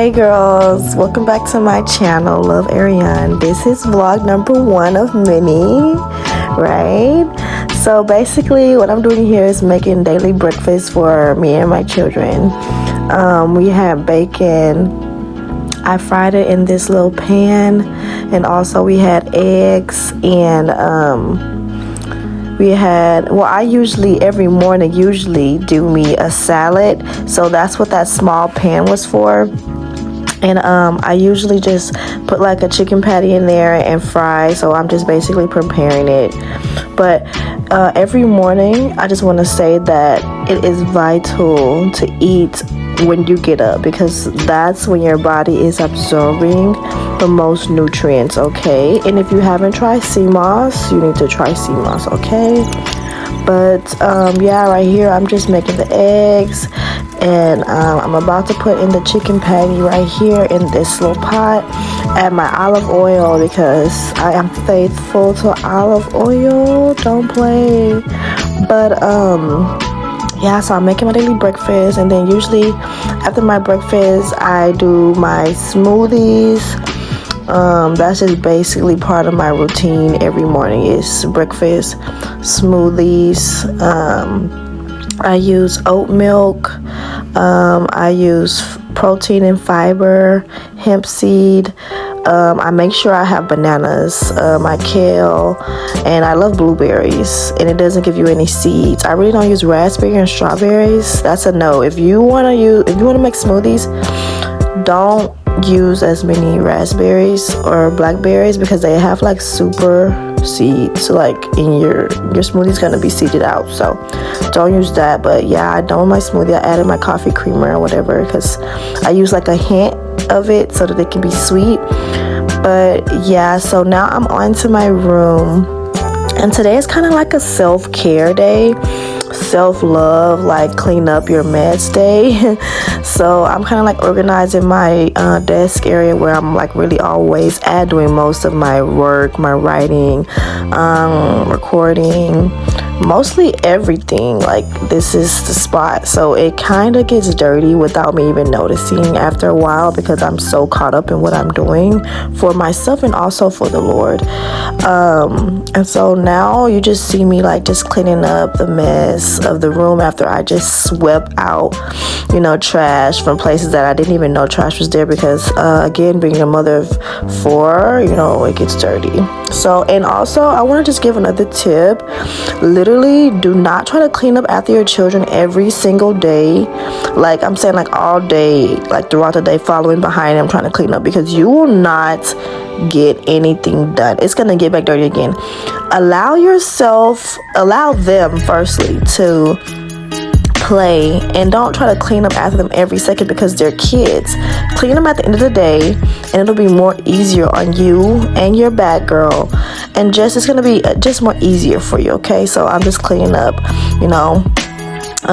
Hey girls, welcome back to my channel, Loveaierion. This is vlog number 1 of many, right? So basically what I'm doing here is making daily breakfast for me and my children. We have bacon. I fried it in this little pan, and also we had eggs, and I usually every morning do me a salad, so that's what that small pan was for. And I usually just put like a chicken patty in there and fry, so I'm just basically preparing it. But every morning I just want to say that it is vital to eat when you get up, because that's when your body is absorbing the most nutrients, okay? And if you haven't tried sea moss, you need to try sea moss, okay? But yeah, right here I'm just making the eggs, and I'm about to put in the chicken patty right here in this little pot. Add my olive oil because I am faithful to olive oil, don't play. But yeah, so I'm making my daily breakfast, and then usually after my breakfast I do my smoothies. That's just basically part of my routine every morning is breakfast smoothies. I use oat milk, I use protein and fiber, hemp seed. I make sure I have bananas, my kale, and I love blueberries, and it doesn't give you any seeds. I really don't use raspberry and strawberries. That's a no. If you want to make smoothies, don't use as many raspberries or blackberries, because they have like super seeds, like in your smoothie's gonna be seeded out, so don't use that. But yeah, I done with my smoothie. I added my coffee creamer or whatever, because I use like a hint of it so that it can be sweet. But yeah, so now I'm on to my room, and today is kind of like a self-care day, self-love, like clean up your mess day. So I'm kind of like organizing my desk area, where I'm like really always doing most of my work, my writing, recording, mostly everything. Like this is the spot, so it kind of gets dirty without me even noticing after a while, because I'm so caught up in what I'm doing for myself and also for the Lord. And so now you just see me like just cleaning up the mess of the room after I just swept out, you know, trash from places that I didn't even know trash was there, because again, being a mother of 4, you know, it gets dirty. So, and also I want to just give another tip. Literally do not try to clean up after your children every single day. Like I'm saying, like all day, like throughout the day, following behind them trying to clean up, because you will not get anything done. It's gonna get back dirty again. Allow them firstly to play, and don't try to clean up after them every second, because they're kids. Clean them at the end of the day, and it'll be more easier on you and your bad girl, and it's gonna be just more easier for you, okay? So I'm just cleaning up, you know.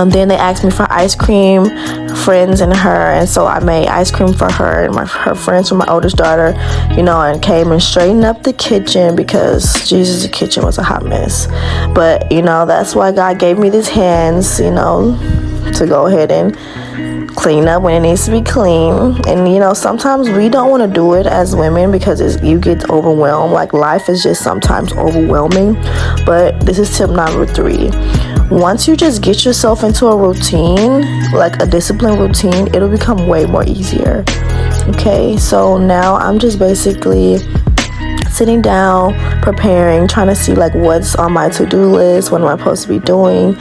Then they asked me for ice cream, friends and her, and so I made ice cream for her and her friends for my oldest daughter, you know, and came and straightened up the kitchen, because Jesus, the kitchen was a hot mess. But you know, that's why God gave me these hands, you know, to go ahead and clean up when it needs to be clean. And you know, sometimes we don't want to do it as women, because you get overwhelmed. Like life is just sometimes overwhelming. But this is tip number 3. Once you just get yourself into a routine, like a disciplined routine, it'll become way more easier. Okay, so now I'm just basically sitting down, preparing, trying to see like what's on my to-do list, what am I supposed to be doing,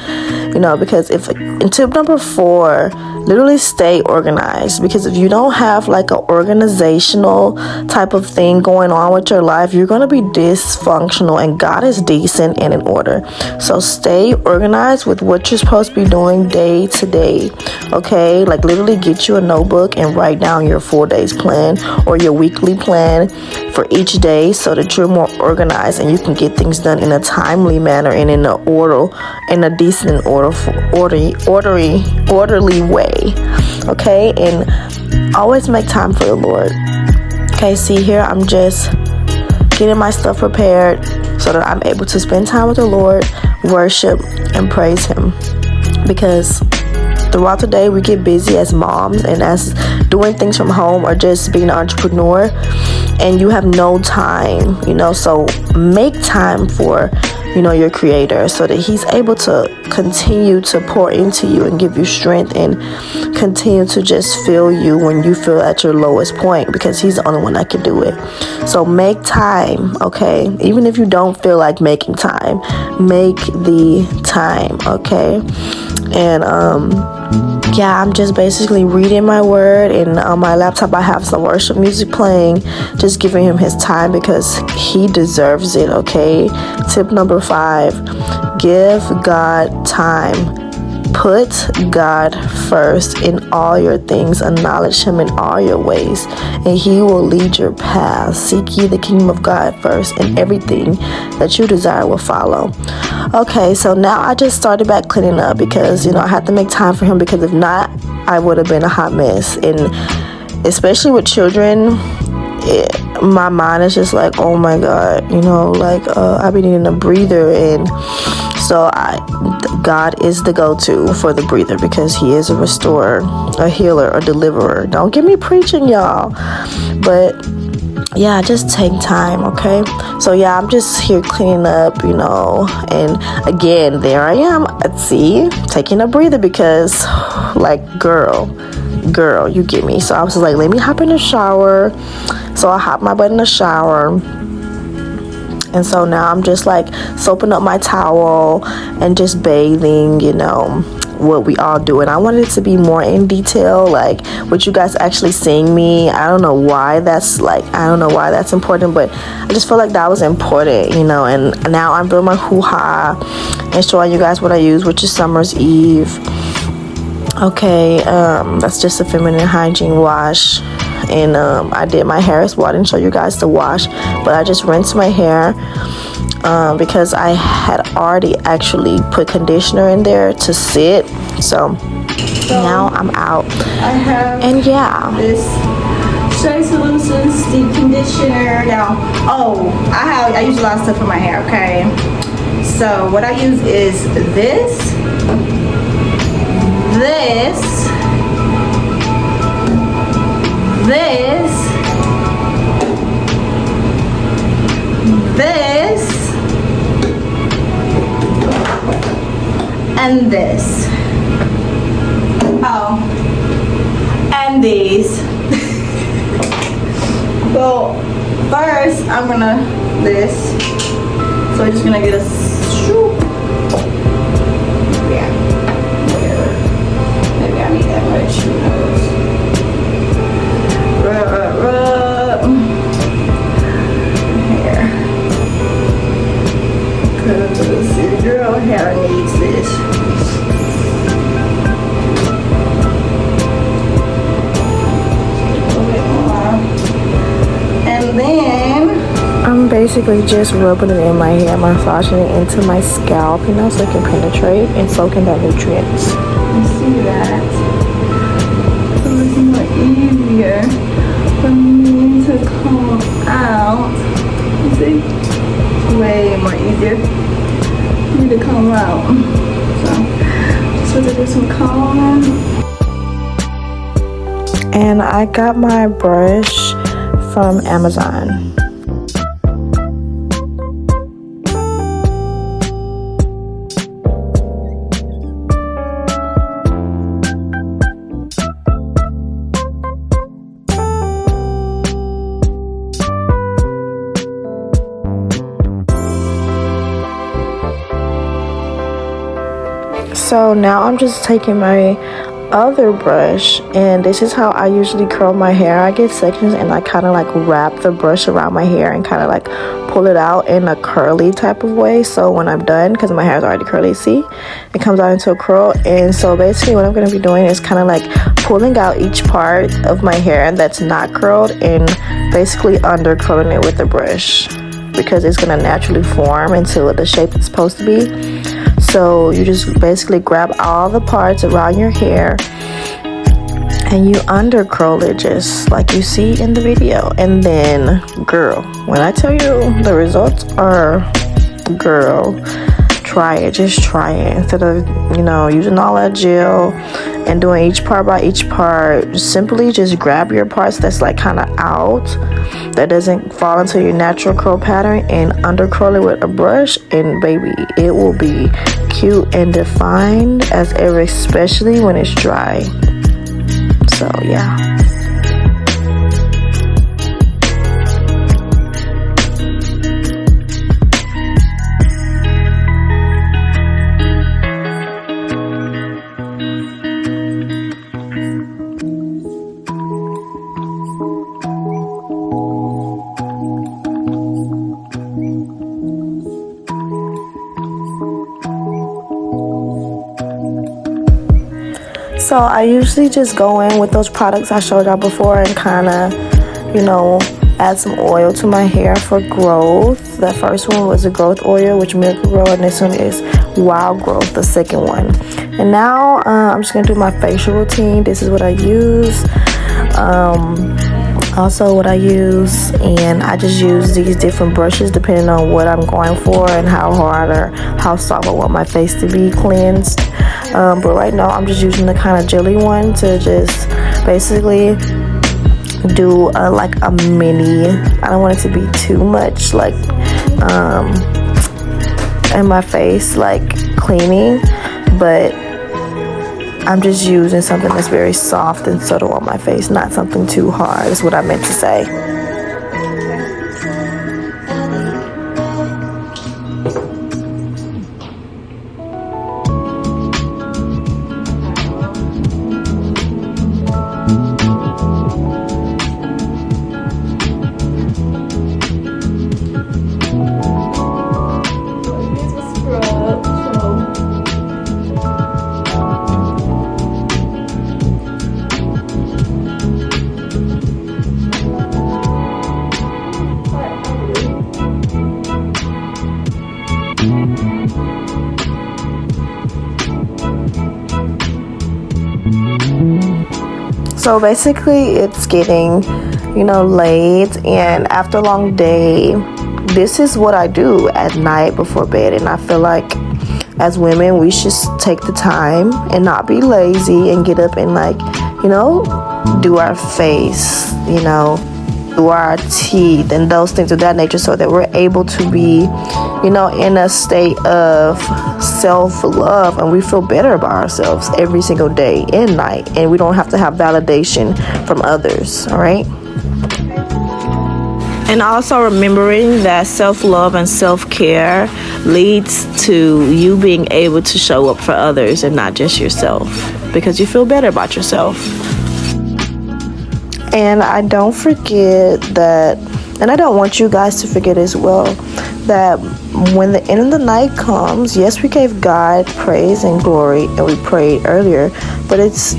you know, because in tip number 4, literally stay organized, because if you don't have like an organizational type of thing going on with your life, you're going to be dysfunctional, and God is decent and in order. So stay organized with what you're supposed to be doing day to day, okay? Like literally get you a notebook and write down your 4 days plan or your weekly plan for each day, so that you're more organized and you can get things done in a timely manner and in a decent orderly way, okay? And always make time for the Lord. Okay, see here, I'm just getting my stuff prepared so that I'm able to spend time with the Lord, worship and praise him, because throughout the day we get busy as moms and as doing things from home or just being an entrepreneur, and you have no time, you know. So make time for, you know, your creator, so that he's able to continue to pour into you and give you strength and continue to just fill you when you feel at your lowest point, because he's the only one that can do it. So make time, okay? Even if you don't feel like making time, make the time, okay? And yeah, I'm just basically reading my word, and on my laptop I have some worship music playing, just giving him his time because he deserves it, okay? Tip number 5, give God time. Put God first in all your things. Acknowledge him in all your ways, and he will lead your path. Seek ye the kingdom of God first, and everything that you desire will follow. Okay, so now I just started back cleaning up because, you know, I had to make time for him, because if not, I would have been a hot mess. And especially with children, my mind is just like, oh my God, you know, like I've been needing a breather. And so God is the go-to for the breather, because he is a restorer, a healer, a deliverer. Don't get me preaching, y'all, but yeah, just take time, okay? So yeah, I'm just here cleaning up, you know, and again, there I am, see, taking a breather, because like, girl, you get me. So I was just like, let me hop in the shower. So I hopped my butt in the shower, and so now I'm just like soaping up my towel and just bathing, you know, what we all do. And I wanted it to be more in detail, like what you guys actually seeing me. I don't know why that's important, but I just feel like that was important, you know. And now I'm doing my hoo-ha and showing you guys what I use, which is Summer's Eve. Okay, that's just a feminine hygiene wash. And I did my hair as well. I didn't show you guys the wash, but I just rinsed my hair because I had already actually put conditioner in there to sit. So now I'm out. I have, and yeah, this Shea Solutions deep conditioner. Now, I use a lot of stuff for my hair. Okay, so what I use is this. And this. Oh, and these. Well, first I'm gonna this. So we're just gonna get a shoop. Yeah. Maybe I need that much. Who knows? Rub. Hair. Cause your girl hair needs this. And then I'm basically just rubbing it in my hair, massaging it into my scalp, you know, so it can penetrate and soak in that nutrients. You see that? So it's more easier for me to comb out. You see? Way more easier for me to comb out. So to do some combing. And I got my brush from Amazon. So now I'm just taking my other brush, and this is how I usually curl my hair. I get sections and I kind of like wrap the brush around my hair and kind of like pull it out in a curly type of way. So when I'm done, because my hair is already curly, see, it comes out into a curl. And so basically what I'm going to be doing is kind of like pulling out each part of my hair that's not curled and basically under curling it with the brush, because it's going to naturally form into the shape it's supposed to be. So you just basically grab all the parts around your hair and you under curl it just like you see in the video. And then, girl, when I tell you the results are, girl, try it. Just try it instead of, you know, using all that gel and doing each part by each part. Simply just grab your parts that's like kind of out, that doesn't fall into your natural curl pattern, and under curl it with a brush, and baby, it will be cute and defined as ever, especially when it's dry. So yeah. So I usually just go in with those products I showed y'all before and kind of, you know, add some oil to my hair for growth. The first one was a growth oil, which Miracle-Gro, and this one is Wild Growth, the second one. And now I'm just gonna do my facial routine. This is what I use. Also what I use, and I just use these different brushes depending on what I'm going for and how hard or how soft I want my face to be cleansed. But right now I'm just using the kind of jelly one to just basically do like a mini, I don't want it to be too much like in my face, like cleaning, but I'm just using something that's very soft and subtle on my face, not something too hard, is what I meant to say. So basically it's getting, you know, late, and after a long day, this is what I do at night before bed. And I feel like as women, we should take the time and not be lazy and get up and, like, you know, do our face, you know, do our teeth and those things of that nature, so that we're able to be, you know, in a state of self-love, and we feel better about ourselves every single day and night, and we don't have to have validation from others. All right. And also remembering that self-love and self-care leads to you being able to show up for others and not just yourself, because you feel better about yourself. And I don't forget that, and I don't want you guys to forget as well, that when the end of the night comes, yes, we gave God praise and glory, and we prayed earlier, but it's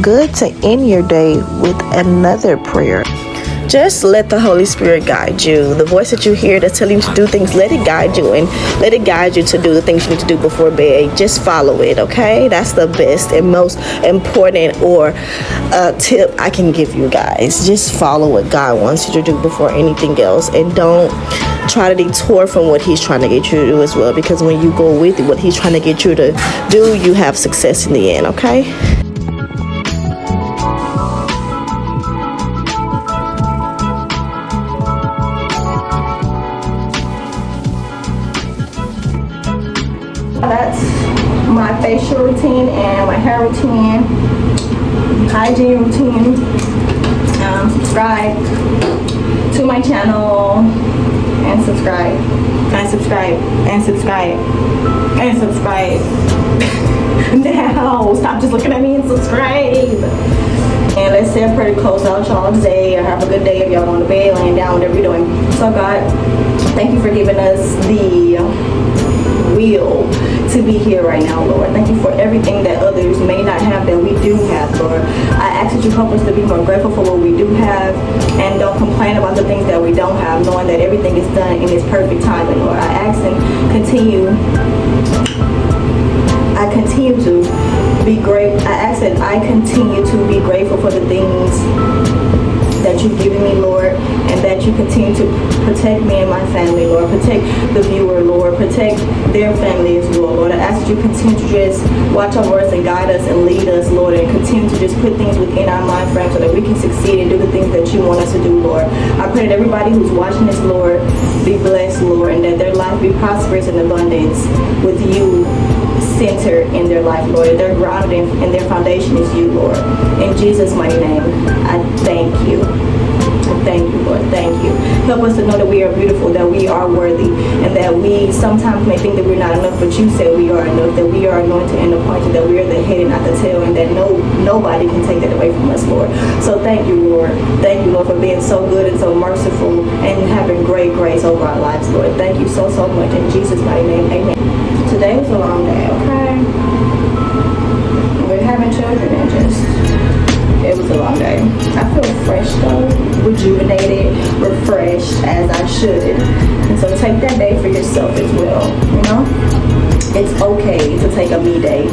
good to end your day with another prayer. Just let the Holy Spirit guide you. The voice that you hear that's telling you to do things, let it guide you, and let it guide you to do the things you need to do before bed. Just follow it, okay? That's the best and most important tip I can give you guys. Just follow what God wants you to do before anything else, and don't try to detour from what He's trying to get you to do as well, because when you go with what He's trying to get you to do, you have success in the end, okay? That's my facial routine and my hair routine, hygiene routine. Subscribe to my channel, and subscribe, and subscribe, and subscribe, and subscribe. Now, stop just looking at me and subscribe. And let's say a prayer to close out y'all's day, or have a good day if y'all going to bed, laying down, whatever you're doing. So God, thank you for giving us the will to be here right now, Lord. Thank you for everything that others may not have that we do have, Lord. I ask that you help us to be more grateful for what we do have, and don't complain about the things that we don't have, knowing that everything is done in its perfect timing, Lord. I ask and continue to be great. I ask that I continue to be grateful for the things that you've given me, Lord, and that you continue to protect me and my family, Lord. Protect the viewer, Lord. Protect their family as well, Lord. I ask that you continue to just watch our words and guide us and lead us, Lord, and continue to just put things within our mind frame so that we can succeed and do the things that you want us to do, Lord. I pray that everybody who's watching this, Lord, be blessed, Lord, and that their life be prosperous in abundance with you center in their life, Lord. They're grounded and their foundation is you, Lord. In Jesus' mighty name, I thank you. Thank you, Lord. Thank you. Help us to know that we are beautiful, that we are worthy, and that we sometimes may think that we're not enough, but you said we are enough, that we are anointed and appointed, that we are the head and not the tail, and that nobody can take that away from us, Lord. So thank you, Lord. Thank you, Lord, for being so good and so merciful and having great grace over our lives, Lord. Thank you so much. In Jesus' mighty name, amen. Today was a long day, okay? We're having children and it was a long day. I feel fresh though, rejuvenated, refreshed as I should. And so take that day for yourself as well, you know? It's okay to take a me day.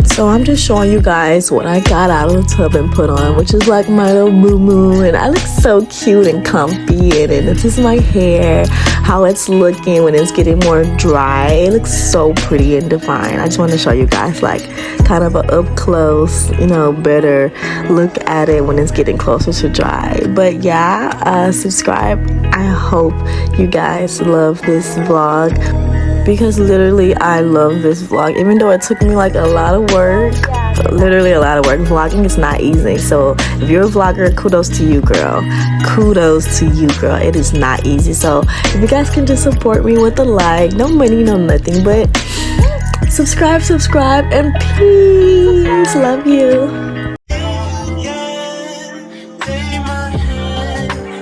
So I'm just showing you guys what I got out of the tub and put on, which is like my little moo-moo, and I look so cute and comfy, and this is my hair, how it's looking when it's getting more dry. It looks so pretty and defined. I just want to show you guys like kind of a up close, you know, better look at it when it's getting closer to dry. But yeah, subscribe. I hope you guys love this vlog, because literally I love this vlog, even though it took me like a lot of work, literally a lot of work. Vlogging is not easy, so if you're a vlogger, kudos to you, girl. Kudos to you, girl. It is not easy. So if you guys can just support me with a like, no money, no nothing, but subscribe, and peace. Love you.